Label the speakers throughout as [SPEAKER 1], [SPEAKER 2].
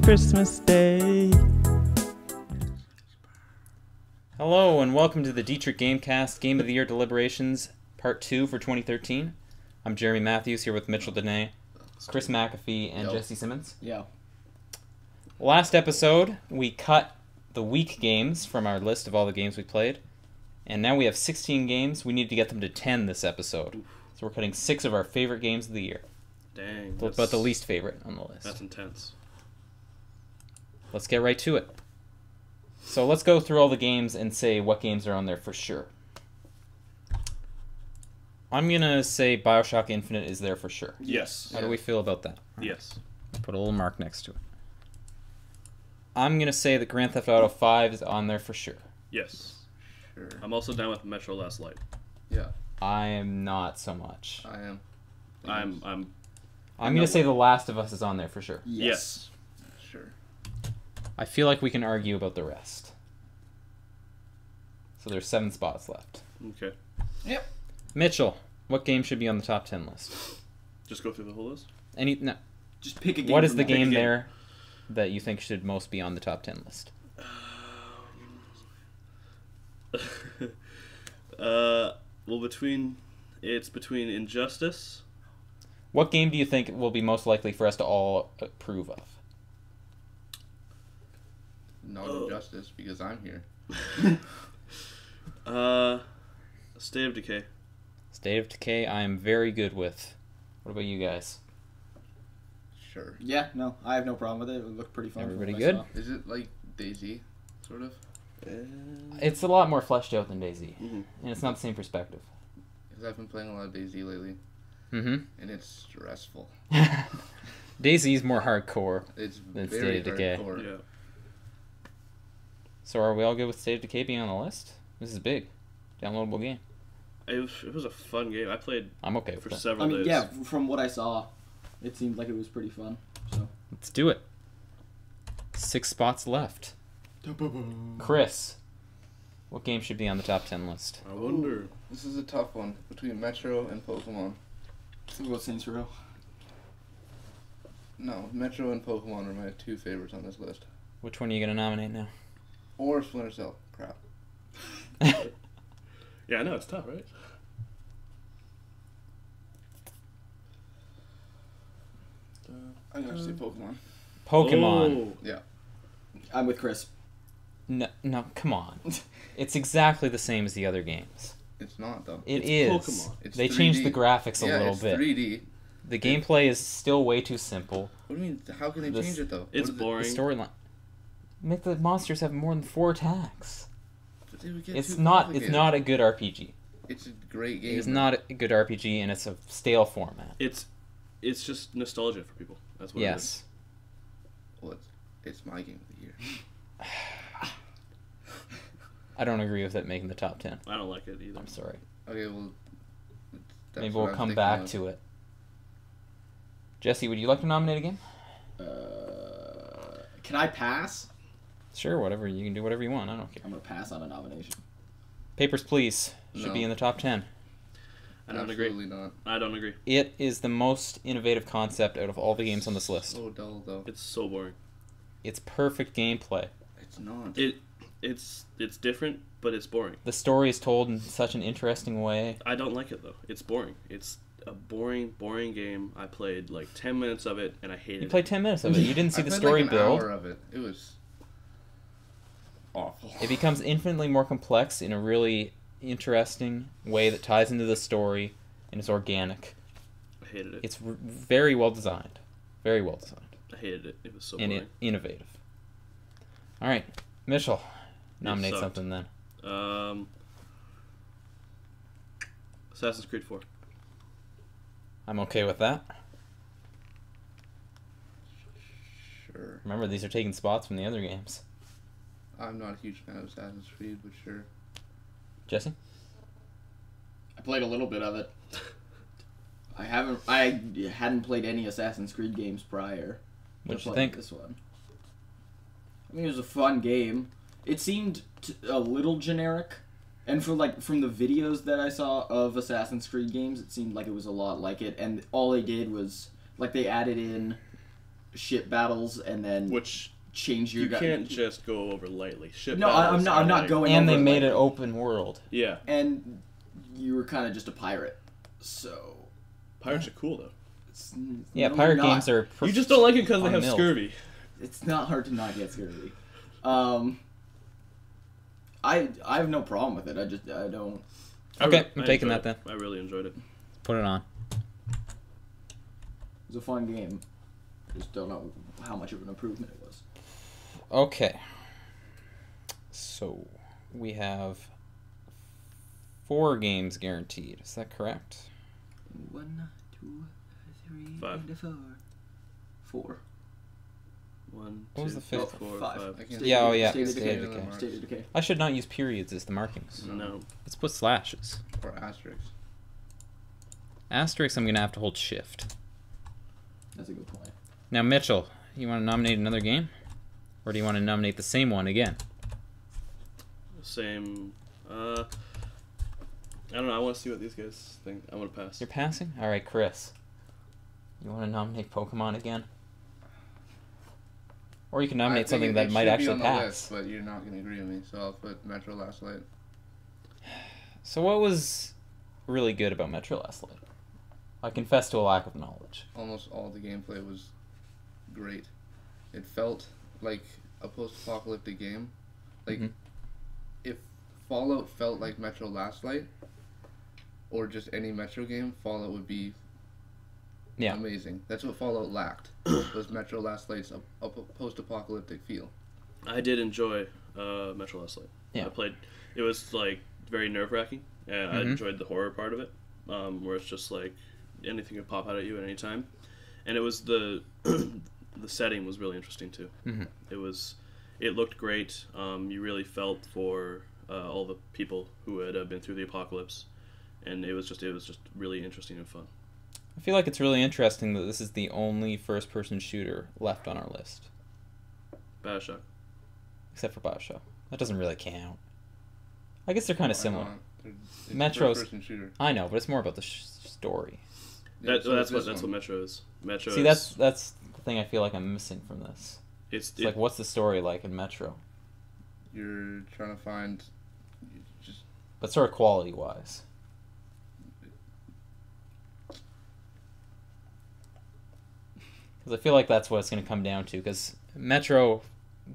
[SPEAKER 1] Christmas Day. Hello and welcome to the Dietrich Gamecast Game of the Year Deliberations Part 2 for 2013. I'm Jeremy Matthews here with Mitchell Dene, Chris McAfee, and Jessi Simmons.
[SPEAKER 2] Yeah.
[SPEAKER 1] Last episode, we cut the week games from our list of all the games we played, and now we have 16 games. We need to get them to 10 this episode. So we're cutting 6 of our favorite games of the year.
[SPEAKER 3] Dang.
[SPEAKER 1] But the least favorite on the list.
[SPEAKER 3] That's intense.
[SPEAKER 1] Let's get right to it. So let's go through all the games and say what games are on there for sure. I'm going to say BioShock Infinite is there for sure.
[SPEAKER 3] Yes.
[SPEAKER 1] How do we feel about that?
[SPEAKER 3] Yes.
[SPEAKER 1] Put a little mark next to it. I'm going to say that Grand Theft Auto 5 is on there for sure.
[SPEAKER 3] Yes.
[SPEAKER 2] Sure.
[SPEAKER 3] I'm also down with Metro Last Light.
[SPEAKER 2] Yeah.
[SPEAKER 1] I am not so much.
[SPEAKER 2] I am.
[SPEAKER 3] I'm
[SPEAKER 1] going to say The Last of Us is on there for sure.
[SPEAKER 3] Yes.
[SPEAKER 2] Sure.
[SPEAKER 1] I feel like we can argue about the rest. So there's 7 spots left.
[SPEAKER 3] Okay.
[SPEAKER 2] Yep.
[SPEAKER 1] Mitchell, what game should be on the top 10 list?
[SPEAKER 3] Just go through the whole list.
[SPEAKER 1] No.
[SPEAKER 2] Just pick a game.
[SPEAKER 1] What is the
[SPEAKER 2] from that.
[SPEAKER 1] game
[SPEAKER 3] Pick a game.
[SPEAKER 1] there that you think should most be on the top 10 list?
[SPEAKER 3] Well, between Injustice.
[SPEAKER 1] What game do you think will be most likely for us to all approve of?
[SPEAKER 2] Not Injustice, because I'm here.
[SPEAKER 3] State of Decay.
[SPEAKER 1] State of Decay, I am very good with. What about you guys?
[SPEAKER 2] Sure.
[SPEAKER 4] Yeah, no, I have no problem with it. It looked pretty fun. from
[SPEAKER 1] Everybody
[SPEAKER 4] what
[SPEAKER 1] good?
[SPEAKER 4] I saw.
[SPEAKER 2] Is it like Daisy, sort of?
[SPEAKER 1] It's a lot more fleshed out than Daisy,
[SPEAKER 3] Mm-hmm.
[SPEAKER 1] and it's not the same perspective.
[SPEAKER 2] Because I've been playing a lot of Daisy lately,
[SPEAKER 1] Mm-hmm.
[SPEAKER 2] and it's stressful.
[SPEAKER 1] Daisy's more hardcore.
[SPEAKER 2] It's
[SPEAKER 1] Then
[SPEAKER 2] very
[SPEAKER 1] State of Decay.
[SPEAKER 2] hardcore.
[SPEAKER 3] Yeah.
[SPEAKER 1] So are we all good with State of Decay being on the list? This is big. Downloadable game.
[SPEAKER 3] It was a fun game. I played
[SPEAKER 1] I'm okay with
[SPEAKER 3] for
[SPEAKER 1] that.
[SPEAKER 3] several
[SPEAKER 4] I mean,
[SPEAKER 3] days.
[SPEAKER 4] yeah, from what I saw, it seemed like it was pretty fun. So.
[SPEAKER 1] Let's do it. 6 spots left. Chris, what game should be on the top 10 list?
[SPEAKER 3] I wonder.
[SPEAKER 2] This is a tough one between Metro and Pokemon.
[SPEAKER 4] We'll go Saints Row.
[SPEAKER 2] No, Metro and Pokemon are my 2 favorites on this list.
[SPEAKER 1] Which one are you going to nominate now?
[SPEAKER 2] Or Splinter Cell. Crap.
[SPEAKER 3] Yeah, I know it's tough, right?
[SPEAKER 2] I'm gonna say Pokemon.
[SPEAKER 1] Pokemon.
[SPEAKER 3] Oh.
[SPEAKER 2] Yeah.
[SPEAKER 4] I'm with Chris.
[SPEAKER 1] No, come on. It's exactly the same as the other games.
[SPEAKER 2] It's not though.
[SPEAKER 1] It
[SPEAKER 3] It's
[SPEAKER 1] is.
[SPEAKER 3] Pokemon.
[SPEAKER 2] It's
[SPEAKER 1] They
[SPEAKER 2] 3D.
[SPEAKER 1] changed the graphics a
[SPEAKER 2] Yeah,
[SPEAKER 1] little
[SPEAKER 2] it's
[SPEAKER 1] bit.
[SPEAKER 2] 3D.
[SPEAKER 1] The gameplay is still way too simple.
[SPEAKER 2] What do you mean? How can they
[SPEAKER 1] This-
[SPEAKER 2] change it though?
[SPEAKER 3] It's
[SPEAKER 2] What is it-
[SPEAKER 1] The
[SPEAKER 3] boring.
[SPEAKER 1] storyline. Make the monsters have more than 4 attacks.
[SPEAKER 2] But they would get
[SPEAKER 1] It's
[SPEAKER 2] too
[SPEAKER 1] not
[SPEAKER 2] complicated.
[SPEAKER 1] a good RPG.
[SPEAKER 2] It's a great game.
[SPEAKER 1] It is not a good RPG, and it's a stale format.
[SPEAKER 3] It's just nostalgia for people. That's what
[SPEAKER 1] Yes.
[SPEAKER 2] Well, it's my game of the year.
[SPEAKER 1] I don't agree with it making the top 10.
[SPEAKER 3] it is. I don't like it either.
[SPEAKER 1] I'm sorry.
[SPEAKER 2] Okay, well.
[SPEAKER 1] Maybe we'll come back to it. Jessi, would you like to nominate a game?
[SPEAKER 4] Can I pass?
[SPEAKER 1] Sure, whatever. You can do whatever you want. I don't care.
[SPEAKER 4] I'm gonna pass on a nomination.
[SPEAKER 1] Papers, Please should be
[SPEAKER 2] No.
[SPEAKER 1] in the top 10.
[SPEAKER 3] I don't agree.
[SPEAKER 2] Absolutely not.
[SPEAKER 3] I don't agree.
[SPEAKER 1] It is the most innovative concept out of all the games on this list.
[SPEAKER 2] So dull though.
[SPEAKER 3] It's so boring.
[SPEAKER 1] It's perfect gameplay.
[SPEAKER 2] It's not.
[SPEAKER 3] It's different, but it's boring.
[SPEAKER 1] The story is told in such an interesting way.
[SPEAKER 3] I don't like it though. It's boring. It's a boring game. I played like 10 minutes of it and I hated
[SPEAKER 1] You
[SPEAKER 3] it.
[SPEAKER 1] played 10 minutes of it. You didn't see
[SPEAKER 2] I
[SPEAKER 1] the
[SPEAKER 2] played
[SPEAKER 1] story
[SPEAKER 2] like an
[SPEAKER 1] build.
[SPEAKER 2] hour of it. It was awful.
[SPEAKER 1] It becomes infinitely more complex in a really interesting way that ties into the story and is organic.
[SPEAKER 3] I hated it.
[SPEAKER 1] It's very well designed. Very well designed.
[SPEAKER 3] I hated it. It was so
[SPEAKER 1] And
[SPEAKER 3] boring.
[SPEAKER 1] innovative. All right, Mitchell, nominate
[SPEAKER 3] sucked.
[SPEAKER 1] something then.
[SPEAKER 3] Assassin's Creed 4.
[SPEAKER 1] I'm okay with that.
[SPEAKER 2] Sure.
[SPEAKER 1] Remember, these are taking spots from the other games.
[SPEAKER 2] I'm not a huge fan of Assassin's Creed, but sure.
[SPEAKER 1] Jesse?
[SPEAKER 4] I played a little bit of it. I hadn't played any Assassin's Creed games prior.
[SPEAKER 1] What'd
[SPEAKER 4] to
[SPEAKER 1] you
[SPEAKER 4] playing
[SPEAKER 1] think?
[SPEAKER 4] This one. I mean, it was a fun game. It seemed a little generic, and from the videos that I saw of Assassin's Creed games, it seemed like it was a lot like it. And all they did was they added in ship battles and then
[SPEAKER 3] Which
[SPEAKER 4] change your.
[SPEAKER 3] you can't just go over lightly. Ship
[SPEAKER 4] No,
[SPEAKER 3] battles
[SPEAKER 4] I'm
[SPEAKER 3] are
[SPEAKER 4] not
[SPEAKER 3] like-
[SPEAKER 4] going.
[SPEAKER 1] And
[SPEAKER 4] over
[SPEAKER 1] they made
[SPEAKER 4] like,
[SPEAKER 1] it open world.
[SPEAKER 3] Yeah,
[SPEAKER 4] And you were kind of just a pirate, so.
[SPEAKER 3] pirates are cool though.
[SPEAKER 4] It's,
[SPEAKER 1] Yeah,
[SPEAKER 4] no,
[SPEAKER 1] pirate
[SPEAKER 4] they're not.
[SPEAKER 1] games are.
[SPEAKER 3] You just don't like it because they have
[SPEAKER 1] Unmilled.
[SPEAKER 3] scurvy.
[SPEAKER 4] It's not hard to not get scurvy. I have no problem with it. I don't.
[SPEAKER 1] Okay, I'm
[SPEAKER 3] I
[SPEAKER 1] taking
[SPEAKER 3] enjoyed
[SPEAKER 1] that
[SPEAKER 3] it. I really enjoyed it.
[SPEAKER 1] Put it on.
[SPEAKER 4] It's a fun game. Just don't know how much of an improvement it was.
[SPEAKER 1] Okay. So, we have 4 games guaranteed. Is that correct?
[SPEAKER 4] 1, 2, 3,
[SPEAKER 3] 5.
[SPEAKER 4] and 4. 4.
[SPEAKER 3] 1,
[SPEAKER 1] What was
[SPEAKER 3] 2,
[SPEAKER 1] the fifth?
[SPEAKER 3] 3, 4,
[SPEAKER 4] 5.
[SPEAKER 3] 5.
[SPEAKER 2] I can't
[SPEAKER 1] Yeah, oh yeah.
[SPEAKER 4] State of
[SPEAKER 1] State
[SPEAKER 4] Decay.
[SPEAKER 1] of Decay.
[SPEAKER 4] State of Decay.
[SPEAKER 1] I should not use periods as the markings.
[SPEAKER 3] No.
[SPEAKER 1] Let's put slashes.
[SPEAKER 2] Or asterisks.
[SPEAKER 1] Asterisk, I'm going to have to hold shift.
[SPEAKER 4] That's a good point.
[SPEAKER 1] Now, Mitchell, you want to nominate another game? Or do you want to nominate the same one again?
[SPEAKER 3] Same. I don't know. I want to see what these guys think. I'm gonna pass.
[SPEAKER 1] You're passing? Alright, Chris. You want to nominate Pokemon again? Or you can
[SPEAKER 2] I
[SPEAKER 1] nominate
[SPEAKER 2] think
[SPEAKER 1] something
[SPEAKER 2] it
[SPEAKER 1] that might
[SPEAKER 2] should be
[SPEAKER 1] actually
[SPEAKER 2] on the
[SPEAKER 1] pass.
[SPEAKER 2] list, but you're not going to agree with me, so I'll put Metro Last Light.
[SPEAKER 1] So what was really good about Metro Last Light? I confess to a lack of knowledge.
[SPEAKER 2] Almost all the gameplay was great. It felt like a post-apocalyptic game. Like,
[SPEAKER 1] Mhm.
[SPEAKER 2] if Fallout felt like Metro Last Light, or just any Metro game, Fallout would be
[SPEAKER 1] Yeah.
[SPEAKER 2] amazing. That's what Fallout lacked, was Metro Last Light's a post-apocalyptic feel.
[SPEAKER 3] I did enjoy Metro Last Light.
[SPEAKER 1] Yeah.
[SPEAKER 3] I played. It was like very nerve wracking, and I
[SPEAKER 1] Mhm.
[SPEAKER 3] enjoyed the horror part of it, where it's just like anything could pop out at you at any time, and it was the the setting was really interesting too.
[SPEAKER 1] Mhm.
[SPEAKER 3] It looked great. You really felt for all the people who had been through the apocalypse, and it was just really interesting and fun.
[SPEAKER 1] I feel like it's really interesting that this is the only first-person shooter left on our list.
[SPEAKER 3] Bioshock.
[SPEAKER 1] Except for Bioshock. That doesn't really count. I guess they're kind of
[SPEAKER 2] Why
[SPEAKER 1] similar.
[SPEAKER 2] not? It's a
[SPEAKER 1] Metro's-
[SPEAKER 2] first-person shooter.
[SPEAKER 1] I know, but it's more about the story.
[SPEAKER 2] Yeah, so
[SPEAKER 3] That's
[SPEAKER 2] is
[SPEAKER 3] what
[SPEAKER 2] this one.
[SPEAKER 3] Metro is. Metro.
[SPEAKER 1] See,
[SPEAKER 3] is,
[SPEAKER 1] that's the thing I feel like I'm missing from this.
[SPEAKER 3] it's
[SPEAKER 1] It's like, what's the story like in Metro?
[SPEAKER 2] You're trying to find just
[SPEAKER 1] But sort of quality-wise. Because I feel like that's what it's going to come down to. Because Metro,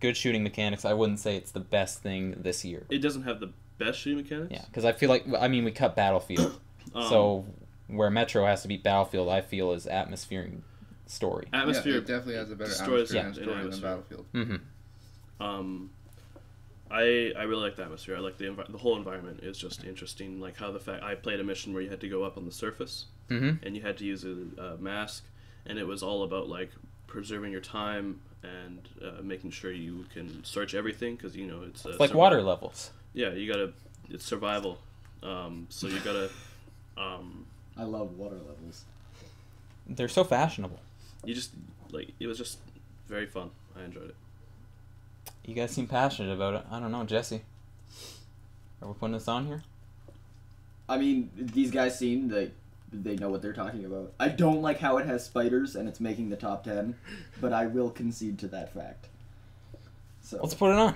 [SPEAKER 1] good shooting mechanics, I wouldn't say it's the best thing this year.
[SPEAKER 3] It doesn't have the best shooting mechanics.
[SPEAKER 1] Yeah, because I feel like, I mean, we cut Battlefield. So where Metro has to beat Battlefield, I feel is atmosphere and story.
[SPEAKER 3] Atmosphere.
[SPEAKER 2] Yeah, it definitely has a better
[SPEAKER 3] destroys
[SPEAKER 2] atmosphere and
[SPEAKER 3] in
[SPEAKER 2] story than
[SPEAKER 3] atmosphere.
[SPEAKER 2] Battlefield.
[SPEAKER 1] Mm-hmm.
[SPEAKER 3] I really like the atmosphere. I like the whole environment is just interesting. Like how I played a mission where you had to go up on the surface
[SPEAKER 1] Mm-hmm.
[SPEAKER 3] and you had to use a mask, and it was all about like preserving your time and making sure you can search everything because it's
[SPEAKER 1] It's like water levels.
[SPEAKER 3] Yeah, it's survival. So you gotta.
[SPEAKER 4] I love water levels.
[SPEAKER 1] They're so fashionable.
[SPEAKER 3] It was just very fun. I enjoyed it.
[SPEAKER 1] You guys seem passionate about it. I don't know, Jessi. Are we putting this on here?
[SPEAKER 4] I mean, these guys seem like they know what they're talking about. I don't like how it has spiders and it's making the top 10, but I will concede to that fact. So
[SPEAKER 1] Let's put it on.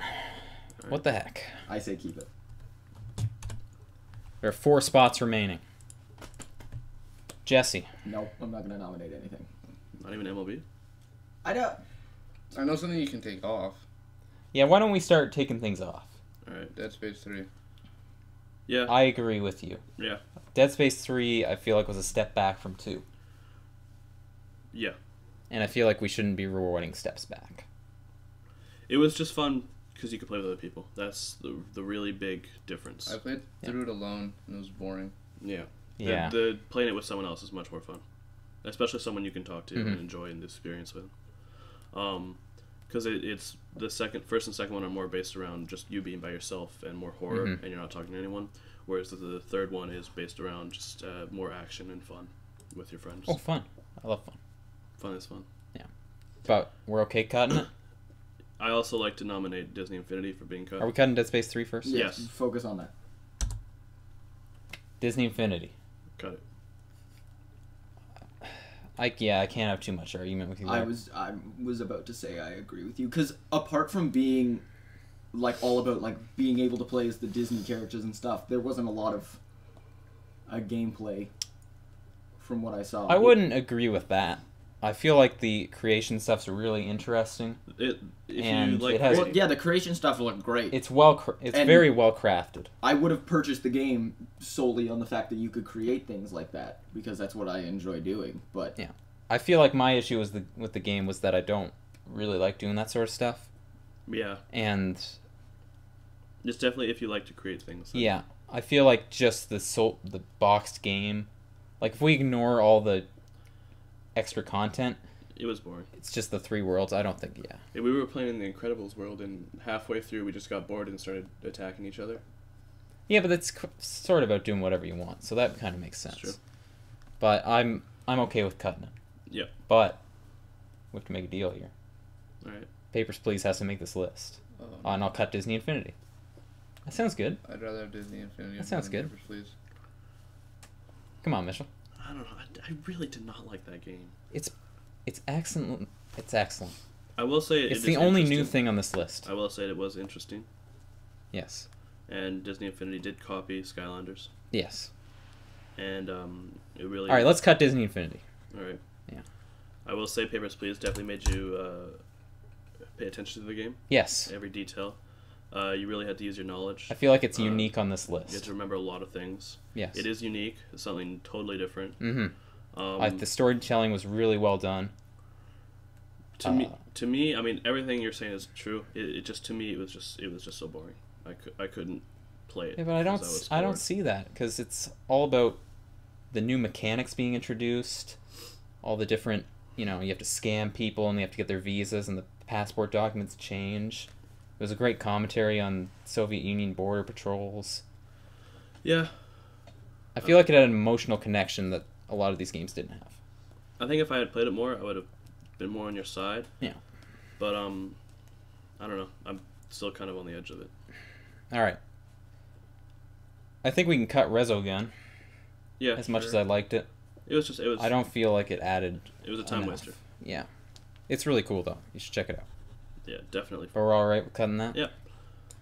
[SPEAKER 1] What the heck?
[SPEAKER 4] I say keep it.
[SPEAKER 1] There are 4 spots remaining. Jessi.
[SPEAKER 4] No, I'm not going to nominate anything.
[SPEAKER 3] Not even MLB.
[SPEAKER 4] I don't.
[SPEAKER 2] I know something you can take off.
[SPEAKER 1] Yeah, why don't we start taking things off?
[SPEAKER 3] All right.
[SPEAKER 2] Dead Space 3.
[SPEAKER 3] Yeah.
[SPEAKER 1] I agree with you.
[SPEAKER 3] Yeah.
[SPEAKER 1] Dead Space 3, I feel like, was a step back from 2.
[SPEAKER 3] Yeah.
[SPEAKER 1] And I feel like we shouldn't be rewarding steps back.
[SPEAKER 3] It was just fun because you could play with other people. That's the really big difference.
[SPEAKER 2] I played through it alone and it was boring.
[SPEAKER 3] Yeah.
[SPEAKER 1] Yeah.
[SPEAKER 3] The playing it with someone else is much more fun, especially someone you can talk to
[SPEAKER 1] Mhm.
[SPEAKER 3] and enjoy the experience with. Because it's the first and second one are more based around just you being by yourself and more horror,
[SPEAKER 1] Mhm.
[SPEAKER 3] and you're not talking to anyone. Whereas the third one is based around just more action and fun with your friends.
[SPEAKER 1] Oh, fun. I love fun.
[SPEAKER 3] Fun is fun.
[SPEAKER 1] But we're okay cutting it?
[SPEAKER 3] I also like to nominate Disney Infinity for being cut.
[SPEAKER 1] Are we cutting Dead Space 3 first?
[SPEAKER 3] Yes.
[SPEAKER 4] Focus on that.
[SPEAKER 1] Disney Infinity.
[SPEAKER 3] Cut it.
[SPEAKER 1] I can't have too much argument with you there.
[SPEAKER 4] I was about to say I agree with you, because apart from being like all about like being able to play as the Disney characters and stuff, there wasn't a lot of gameplay from what I saw.
[SPEAKER 1] I wouldn't agree with that. I feel like the creation stuff's really interesting.
[SPEAKER 3] If
[SPEAKER 1] And
[SPEAKER 3] you like
[SPEAKER 1] it has-
[SPEAKER 4] Well, yeah, the creation stuff looked great.
[SPEAKER 1] It's
[SPEAKER 4] And-
[SPEAKER 1] very well crafted.
[SPEAKER 4] I would have purchased the game solely on the fact that you could create things like that, because that's what I enjoy doing. But
[SPEAKER 1] Yeah. I feel like my issue with the game was that I don't really like doing that sort of stuff.
[SPEAKER 3] Yeah,
[SPEAKER 1] And
[SPEAKER 3] it's definitely if you like to create things.
[SPEAKER 1] yeah, I feel like just the boxed game, like if we ignore all the extra content,
[SPEAKER 3] It was boring.
[SPEAKER 1] it's just the 3 worlds. I don't think, yeah.
[SPEAKER 3] Yeah, we were playing in the Incredibles world, and halfway through we just got bored and started attacking each other.
[SPEAKER 1] Yeah, but that's sort of about doing whatever you want, so that kind of makes sense.
[SPEAKER 3] True.
[SPEAKER 1] But I'm okay with cutting it.
[SPEAKER 3] Yeah.
[SPEAKER 1] But we have to make a deal here.
[SPEAKER 3] All right.
[SPEAKER 1] Papers, Please has to make this list.
[SPEAKER 2] Oh,
[SPEAKER 1] And I'll cut Disney Infinity. That sounds good.
[SPEAKER 2] I'd rather have Disney Infinity.
[SPEAKER 1] That sounds
[SPEAKER 2] than
[SPEAKER 1] good.
[SPEAKER 2] Papers, Please.
[SPEAKER 1] Come on, Mitchell.
[SPEAKER 3] I don't know. I really did not like that game.
[SPEAKER 1] It's excellent. It's excellent.
[SPEAKER 3] I will say
[SPEAKER 1] It's
[SPEAKER 3] it
[SPEAKER 1] the
[SPEAKER 3] is
[SPEAKER 1] only new
[SPEAKER 3] interesting.
[SPEAKER 1] thing on this list.
[SPEAKER 3] I will say it was interesting,
[SPEAKER 1] Yes.
[SPEAKER 3] and Disney Infinity did copy Skylanders,
[SPEAKER 1] Yes.
[SPEAKER 3] and it really.
[SPEAKER 1] All right, let's cut Disney Infinity.
[SPEAKER 3] All right.
[SPEAKER 1] Yeah.
[SPEAKER 3] I will say Papers, Please definitely made you pay attention to the game,
[SPEAKER 1] Yes.
[SPEAKER 3] every detail. You really had to use your knowledge.
[SPEAKER 1] I feel like it's
[SPEAKER 3] Uh,
[SPEAKER 1] unique on this
[SPEAKER 3] You had
[SPEAKER 1] list.
[SPEAKER 3] to remember a lot of things.
[SPEAKER 1] Yes.
[SPEAKER 3] It is unique. It's something totally different.
[SPEAKER 1] Mm-hmm. The storytelling was really well done.
[SPEAKER 3] To me, I mean, everything you're saying is true. It just to me, it was just so boring. I couldn't play it.
[SPEAKER 1] Yeah, but I don't
[SPEAKER 3] because was
[SPEAKER 1] I don't
[SPEAKER 3] bored.
[SPEAKER 1] see that, because it's all about the new mechanics being introduced, all the different, you have to scam people and they have to get their visas and the passport documents change. It was a great commentary on Soviet Union border patrols.
[SPEAKER 3] Yeah,
[SPEAKER 1] I feel like it had an emotional connection that a lot of these games didn't have.
[SPEAKER 3] I think if I had played it more, I would have been more on your side.
[SPEAKER 1] Yeah.
[SPEAKER 3] But I don't know. I'm still kind of on the edge of it.
[SPEAKER 1] All right. I think we can cut Resogun,
[SPEAKER 3] Yeah.
[SPEAKER 1] as much as I liked it.
[SPEAKER 3] It was.
[SPEAKER 1] I don't feel like it added
[SPEAKER 3] It was a time
[SPEAKER 1] enough.
[SPEAKER 3] waster.
[SPEAKER 1] Yeah. It's really cool, though. You should check it out.
[SPEAKER 3] Yeah, definitely.
[SPEAKER 1] But we're all right with cutting that?
[SPEAKER 3] Yeah.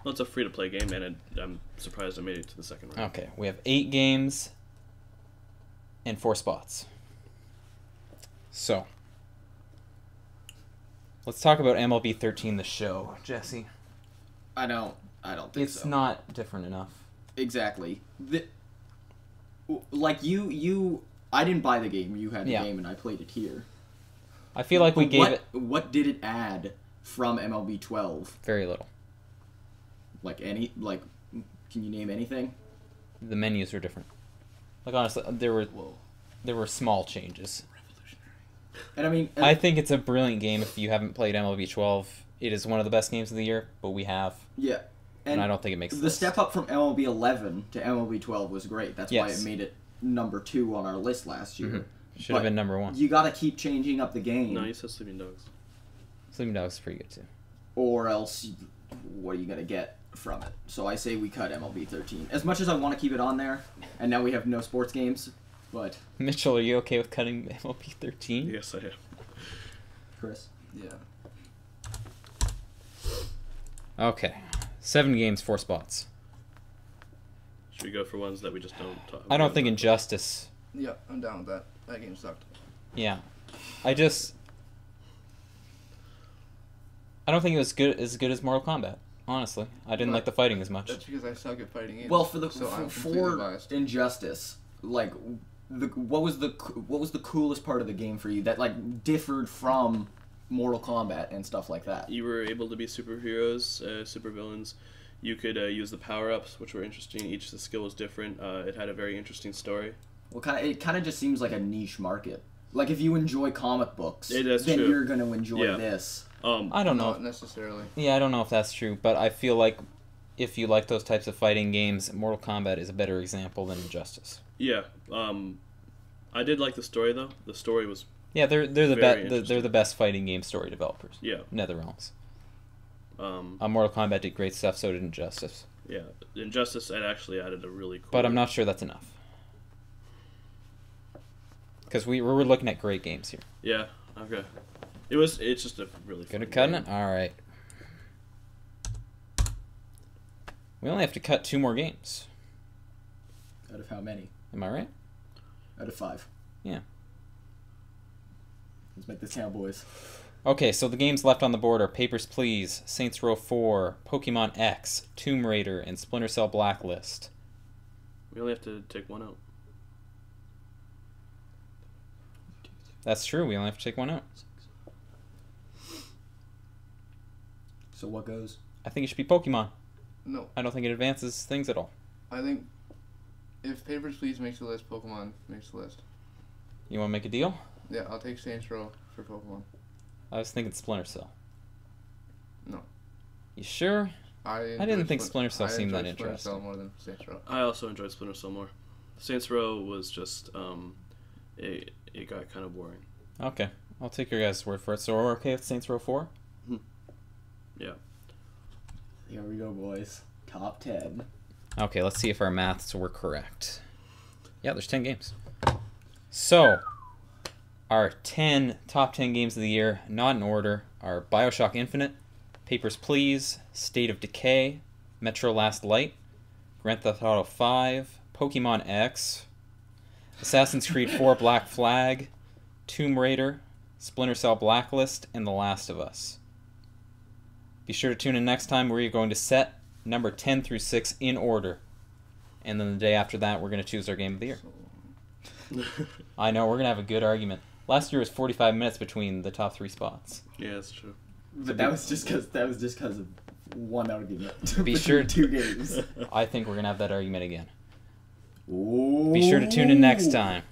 [SPEAKER 3] Well, it's a free-to-play game, and I'm surprised I made it to the second round.
[SPEAKER 1] Okay, we have 8 games and 4 spots. So, let's talk about MLB 13, the show, Jessi.
[SPEAKER 4] I don't think
[SPEAKER 1] It's
[SPEAKER 4] so.
[SPEAKER 1] not different enough.
[SPEAKER 4] Exactly. Like you, I didn't buy the game. You had the
[SPEAKER 1] Yeah.
[SPEAKER 4] game, and I played it here.
[SPEAKER 1] I feel like we
[SPEAKER 4] But
[SPEAKER 1] gave it
[SPEAKER 4] What did it add from MLB 12?
[SPEAKER 1] very little.
[SPEAKER 4] Can you name anything?
[SPEAKER 1] The menus were different. Like, honestly, there were small changes.
[SPEAKER 4] And I mean,
[SPEAKER 1] I think it's a brilliant game if you haven't played MLB 12. It is one of the best games of the year, but we have,
[SPEAKER 4] yeah.
[SPEAKER 1] and I don't think it makes
[SPEAKER 4] the
[SPEAKER 1] list.
[SPEAKER 4] step up from MLB 11 to MLB 12 was great. That's why
[SPEAKER 1] Yes.
[SPEAKER 4] it made it number 2 on our list last year.
[SPEAKER 1] Mhm. Should have
[SPEAKER 4] But
[SPEAKER 1] been number 1.
[SPEAKER 4] You got to keep changing up the game,
[SPEAKER 3] No, you said Sleeping Dogs.
[SPEAKER 1] Sleeping Dogs is pretty good too.
[SPEAKER 4] or else what are you gonna get from it? So I say we cut MLB 13. As much as I want to keep it on there, and now we have no sports games, but
[SPEAKER 1] Mitchell, are you okay with cutting MLB 13?
[SPEAKER 3] Yes, I am.
[SPEAKER 4] Chris.
[SPEAKER 2] Yeah.
[SPEAKER 1] Okay. 7 games, 4 spots.
[SPEAKER 3] Should we go for ones that we just don't talk?
[SPEAKER 1] I don't think Injustice.
[SPEAKER 2] Yeah, I'm down with that. That game sucked.
[SPEAKER 1] Yeah. I don't think it was as good as Mortal Kombat. Honestly, I didn't
[SPEAKER 2] But
[SPEAKER 1] like the fighting as much.
[SPEAKER 2] That's because I suck at fighting games.
[SPEAKER 4] Well,
[SPEAKER 2] so I'm completely
[SPEAKER 4] for
[SPEAKER 2] biased.
[SPEAKER 4] Injustice, like what was the coolest part of the game for you that like differed from Mortal Kombat and stuff like that?
[SPEAKER 3] You were able to be superheroes, supervillains. You could use the power-ups, which were interesting. Each the skill was different. It had a very interesting story.
[SPEAKER 4] Well, it kind of just seems like a niche market. Like if you enjoy comic books,
[SPEAKER 3] Yeah, that's
[SPEAKER 4] then
[SPEAKER 3] true.
[SPEAKER 4] you're gonna enjoy
[SPEAKER 3] Yeah.
[SPEAKER 4] this.
[SPEAKER 1] I don't know.
[SPEAKER 2] Not necessarily.
[SPEAKER 1] Yeah, I don't know if that's true, but I feel like if you like those types of fighting games, Mortal Kombat is a better example than Injustice.
[SPEAKER 3] Yeah. I did like the story though. The story was
[SPEAKER 1] Yeah, they're the
[SPEAKER 3] Very
[SPEAKER 1] they're
[SPEAKER 3] interesting.
[SPEAKER 1] the best fighting game story developers.
[SPEAKER 3] yeah.
[SPEAKER 1] NetherRealms.
[SPEAKER 3] Um,
[SPEAKER 1] Mortal Kombat did great stuff, so did Injustice.
[SPEAKER 3] yeah. Injustice had actually added a really cool.
[SPEAKER 1] But I'm not sure that's enough. Because we're looking at great games here.
[SPEAKER 3] Yeah. Okay. It's just a really
[SPEAKER 1] Good
[SPEAKER 3] fun
[SPEAKER 1] at cutting
[SPEAKER 3] game.
[SPEAKER 1] it? Alright. We only have to cut 2 more games.
[SPEAKER 4] Out of how many?
[SPEAKER 1] Am I right?
[SPEAKER 4] Out of 5.
[SPEAKER 1] Yeah.
[SPEAKER 4] Let's make this count, boys.
[SPEAKER 1] Okay, so the games left on the board are Papers, Please, Saints Row 4, Pokemon X, Tomb Raider, and Splinter Cell Blacklist.
[SPEAKER 3] We only have to take one out.
[SPEAKER 1] That's true, we only have to take one out.
[SPEAKER 4] So what goes?
[SPEAKER 1] I think it should be Pokemon.
[SPEAKER 2] No,
[SPEAKER 1] I don't think it advances things at all.
[SPEAKER 2] I think if Papers, Please makes the list, Pokemon makes the list.
[SPEAKER 1] You want to make a deal?
[SPEAKER 2] Yeah, I'll take Saints Row for Pokemon.
[SPEAKER 1] I was thinking Splinter Cell.
[SPEAKER 2] No.
[SPEAKER 1] You sure?
[SPEAKER 2] I
[SPEAKER 1] didn't think Splinter Cell seemed that
[SPEAKER 2] Splinter
[SPEAKER 1] interesting.
[SPEAKER 2] Cell more than Saints Row.
[SPEAKER 3] I also enjoyed Splinter Cell more. Saints Row was just it got kind of boring.
[SPEAKER 1] Okay, I'll take your guys' word for it. So we're okay with Saints Row 4?
[SPEAKER 3] Yeah.
[SPEAKER 4] Here we go, boys. Top 10.
[SPEAKER 1] Okay, let's see if our maths were correct. Yeah, there's 10 games. So, our top 10 games of the year, not in order, are Bioshock Infinite, Papers, Please, State of Decay, Metro Last Light, Grand Theft Auto 5, Pokemon X, Assassin's Creed 4 Black Flag, Tomb Raider, Splinter Cell Blacklist, and The Last of Us. Be sure to tune in next time where you're going to set number 10 through 6 in order. And then the day after that, we're going to choose our game of the year. I know, we're going to have a good argument. Last year was 45 minutes between the top 3 spots.
[SPEAKER 3] Yeah, that's true.
[SPEAKER 4] But that was just because of one argument.
[SPEAKER 1] Be sure
[SPEAKER 4] 2 games.
[SPEAKER 1] I think we're going to have that argument again.
[SPEAKER 4] Ooh.
[SPEAKER 1] Be sure to tune in next time.